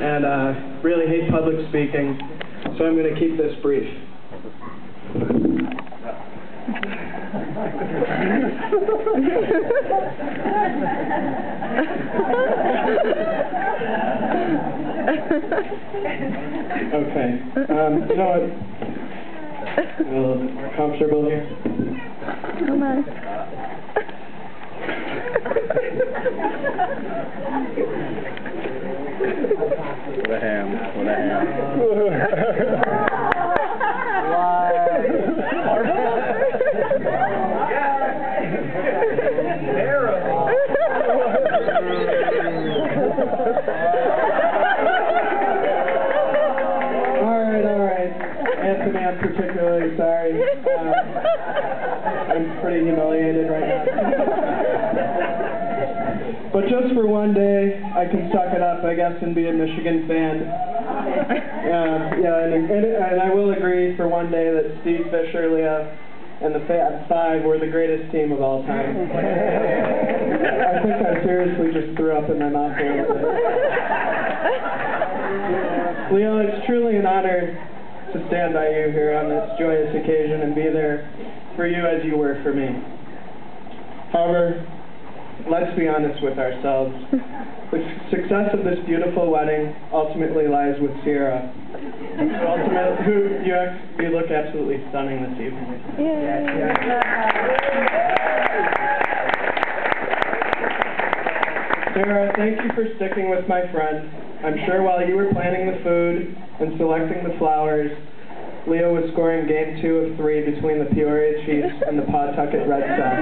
and really hate public speaking, so I'm going to keep this brief. Okay. You know what? I'm a little bit more comfortable here. Come on. What a ham. What a ham. Alright. Anthony, I'm particularly sorry. I'm pretty humiliated right now. But just for one day, I can suck it up, I guess, and be a Michigan fan. And I will agree for one day that Steve Fisher, Leah, and the Fab Five were the greatest team of all time. I think I seriously just threw up in my mouth a little bit. Leo, it's truly an honor to stand by you here on this joyous occasion and be there for you as you were for me. However, let's be honest with ourselves. The success of this beautiful wedding ultimately lies with Sierra, who you look absolutely stunning this evening. Sarah, thank you for sticking with my friend. I'm sure while you were planning the food and selecting the flowers, Leo was scoring game 2 of 3 between the Peoria Chiefs and the Pawtucket Red Sox.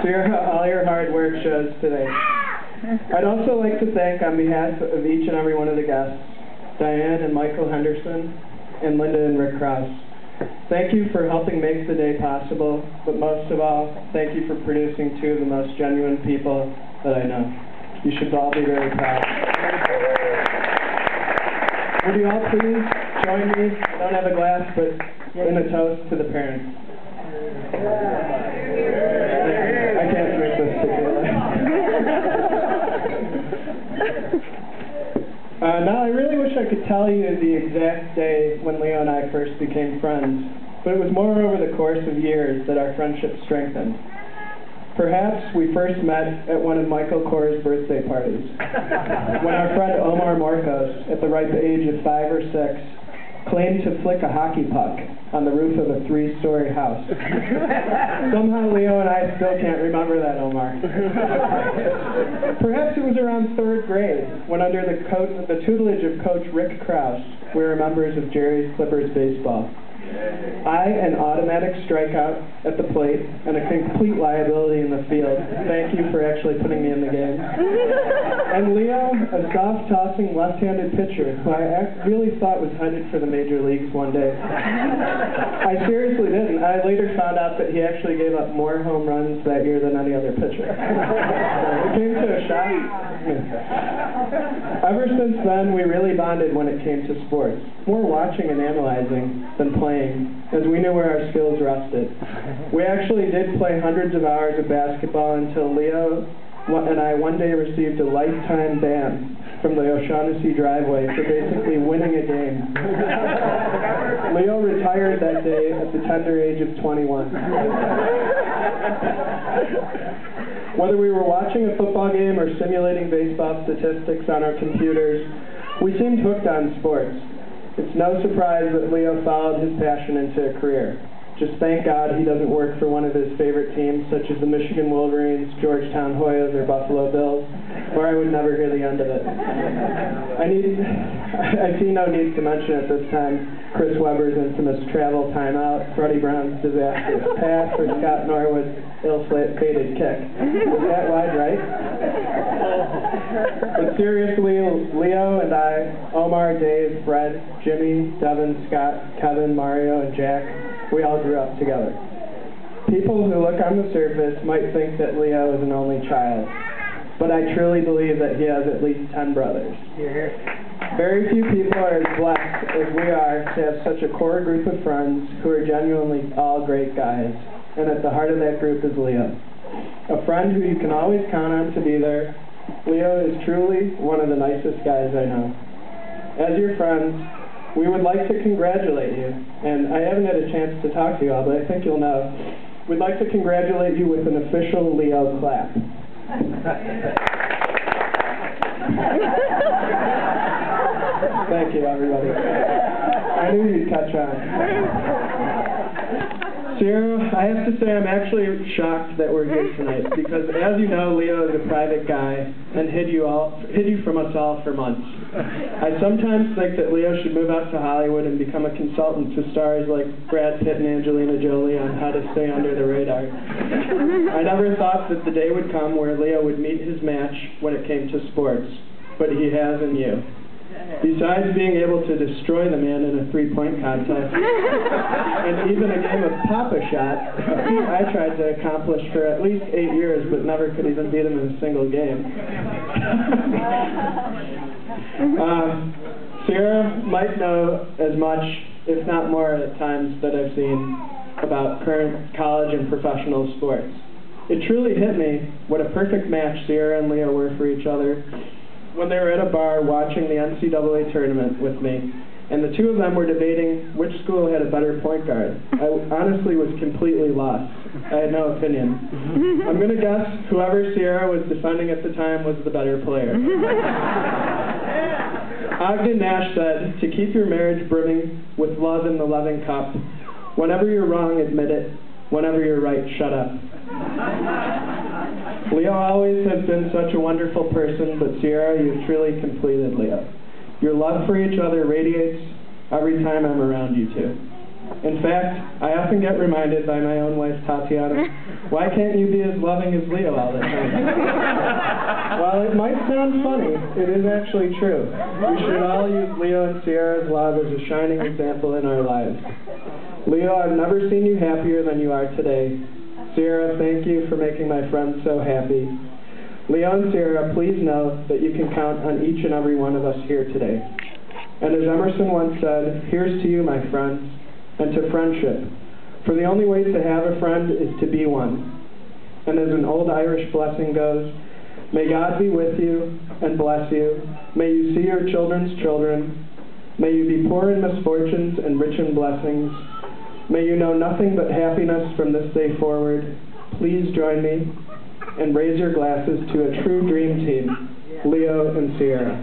Sierra, all your hard work shows today. I'd also like to thank, on behalf of each and every one of the guests, Diane and Michael Henderson, and Linda and Rick Krause. Thank you for helping make the day possible, but most of all, thank you for producing 2 of the most genuine people that I know. You should all be very proud. Would you all please join me? I don't have a glass, but in a toast to the parents. I can't drink this together. Now, I really wish I could tell you the exact day when Leo and I first became friends, but it was more over the course of years that our friendship strengthened. Perhaps we first met at one of Michael Kors' birthday parties, when our friend Omar Marcos, at the ripe age of 5 or 6, claimed to flick a hockey puck on the roof of a 3-story house. Somehow Leo and I still can't remember that, Omar. Perhaps it was around 3rd grade, when under the tutelage of Coach Rick Krause, we were members of Jerry's Clippers baseball. I, an automatic strikeout at the plate, and a complete liability in the field. Thank you for actually putting me in the game. And Leo, a soft-tossing left-handed pitcher who I really thought was headed for the major leagues one day. I seriously didn't. I later found out that he actually gave up more home runs that year than any other pitcher. It came to a shock. Ever since then, we really bonded when it came to sports. More watching and analyzing than playing, as we knew where our skills rested. We actually did play hundreds of hours of basketball until Leo and I one day received a lifetime ban from the O'Shaughnessy driveway for basically winning a game. Leo retired that day at the tender age of 21. Whether we were watching a football game or simulating baseball statistics on our computers, we seemed hooked on sports. It's no surprise that Leo followed his passion into a career. Just thank God he doesn't work for one of his favorite teams, such as the Michigan Wolverines, Georgetown Hoyas, or Buffalo Bills, or I would never hear the end of it. I see no need to mention at this time Chris Webber's infamous travel timeout, Freddie Brown's disastrous pass, or Scott Norwood's ill-fated kick. Was that wide right? But seriously, Leo and I, Omar, Dave, Fred, Jimmy, Devin, Scott, Kevin, Mario, and Jack, we all grew up together. People who look on the surface might think that Leo is an only child, but I truly believe that he has at least 10 brothers. Very few people are as blessed as we are to have such a core group of friends who are genuinely all great guys, and at the heart of that group is Leo. A friend who you can always count on to be there, Leo is truly one of the nicest guys I know. As your friends, we would like to congratulate you, and I haven't had a chance to talk to you all, but I think you'll know. We'd like to congratulate you with an official Leo clap. Thank you, everybody. I knew you'd catch on. Sierra, I have to say I'm actually shocked that we're here tonight because, as you know, Leo is a private guy and hid you from us all for months. I sometimes think that Leo should move out to Hollywood and become a consultant to stars like Brad Pitt and Angelina Jolie on how to stay under the radar. I never thought that the day would come where Leo would meet his match when it came to sports, but he has in you. Besides being able to destroy the man in a three-point contest, and even a game of Pop-A-Shot, a feat I tried to accomplish for at least 8 years, but never could even beat him in a single game. Sierra might know as much, if not more at times, that I've seen about current college and professional sports. It truly hit me what a perfect match Sierra and Leo were for each other when they were at a bar watching the NCAA tournament with me, and the two of them were debating which school had a better point guard. I honestly was completely lost. I had no opinion. I'm going to guess whoever Sierra was defending at the time was the better player. Ogden Nash said, "To keep your marriage brimming with love in the loving cup, whenever you're wrong, admit it. Whenever you're right, shut up." Leo always has been such a wonderful person, but Sierra, you've truly completed Leo. Your love for each other radiates every time I'm around you two. In fact, I often get reminded by my own wife, Tatiana, why can't you be as loving as Leo all the time? While it might sound funny, it is actually true. We should all use Leo and Sierra's love as a shining example in our lives. Leo, I've never seen you happier than you are today. Sierra, thank you for making my friends so happy. Leo and Sierra, please know that you can count on each and every one of us here today. And as Emerson once said, here's to you, my friends, and to friendship. For the only way to have a friend is to be one. And as an old Irish blessing goes, may God be with you and bless you. May you see your children's children. May you be poor in misfortunes and rich in blessings. May you know nothing but happiness from this day forward. Please join me and raise your glasses to a true dream team, Leo and Sierra.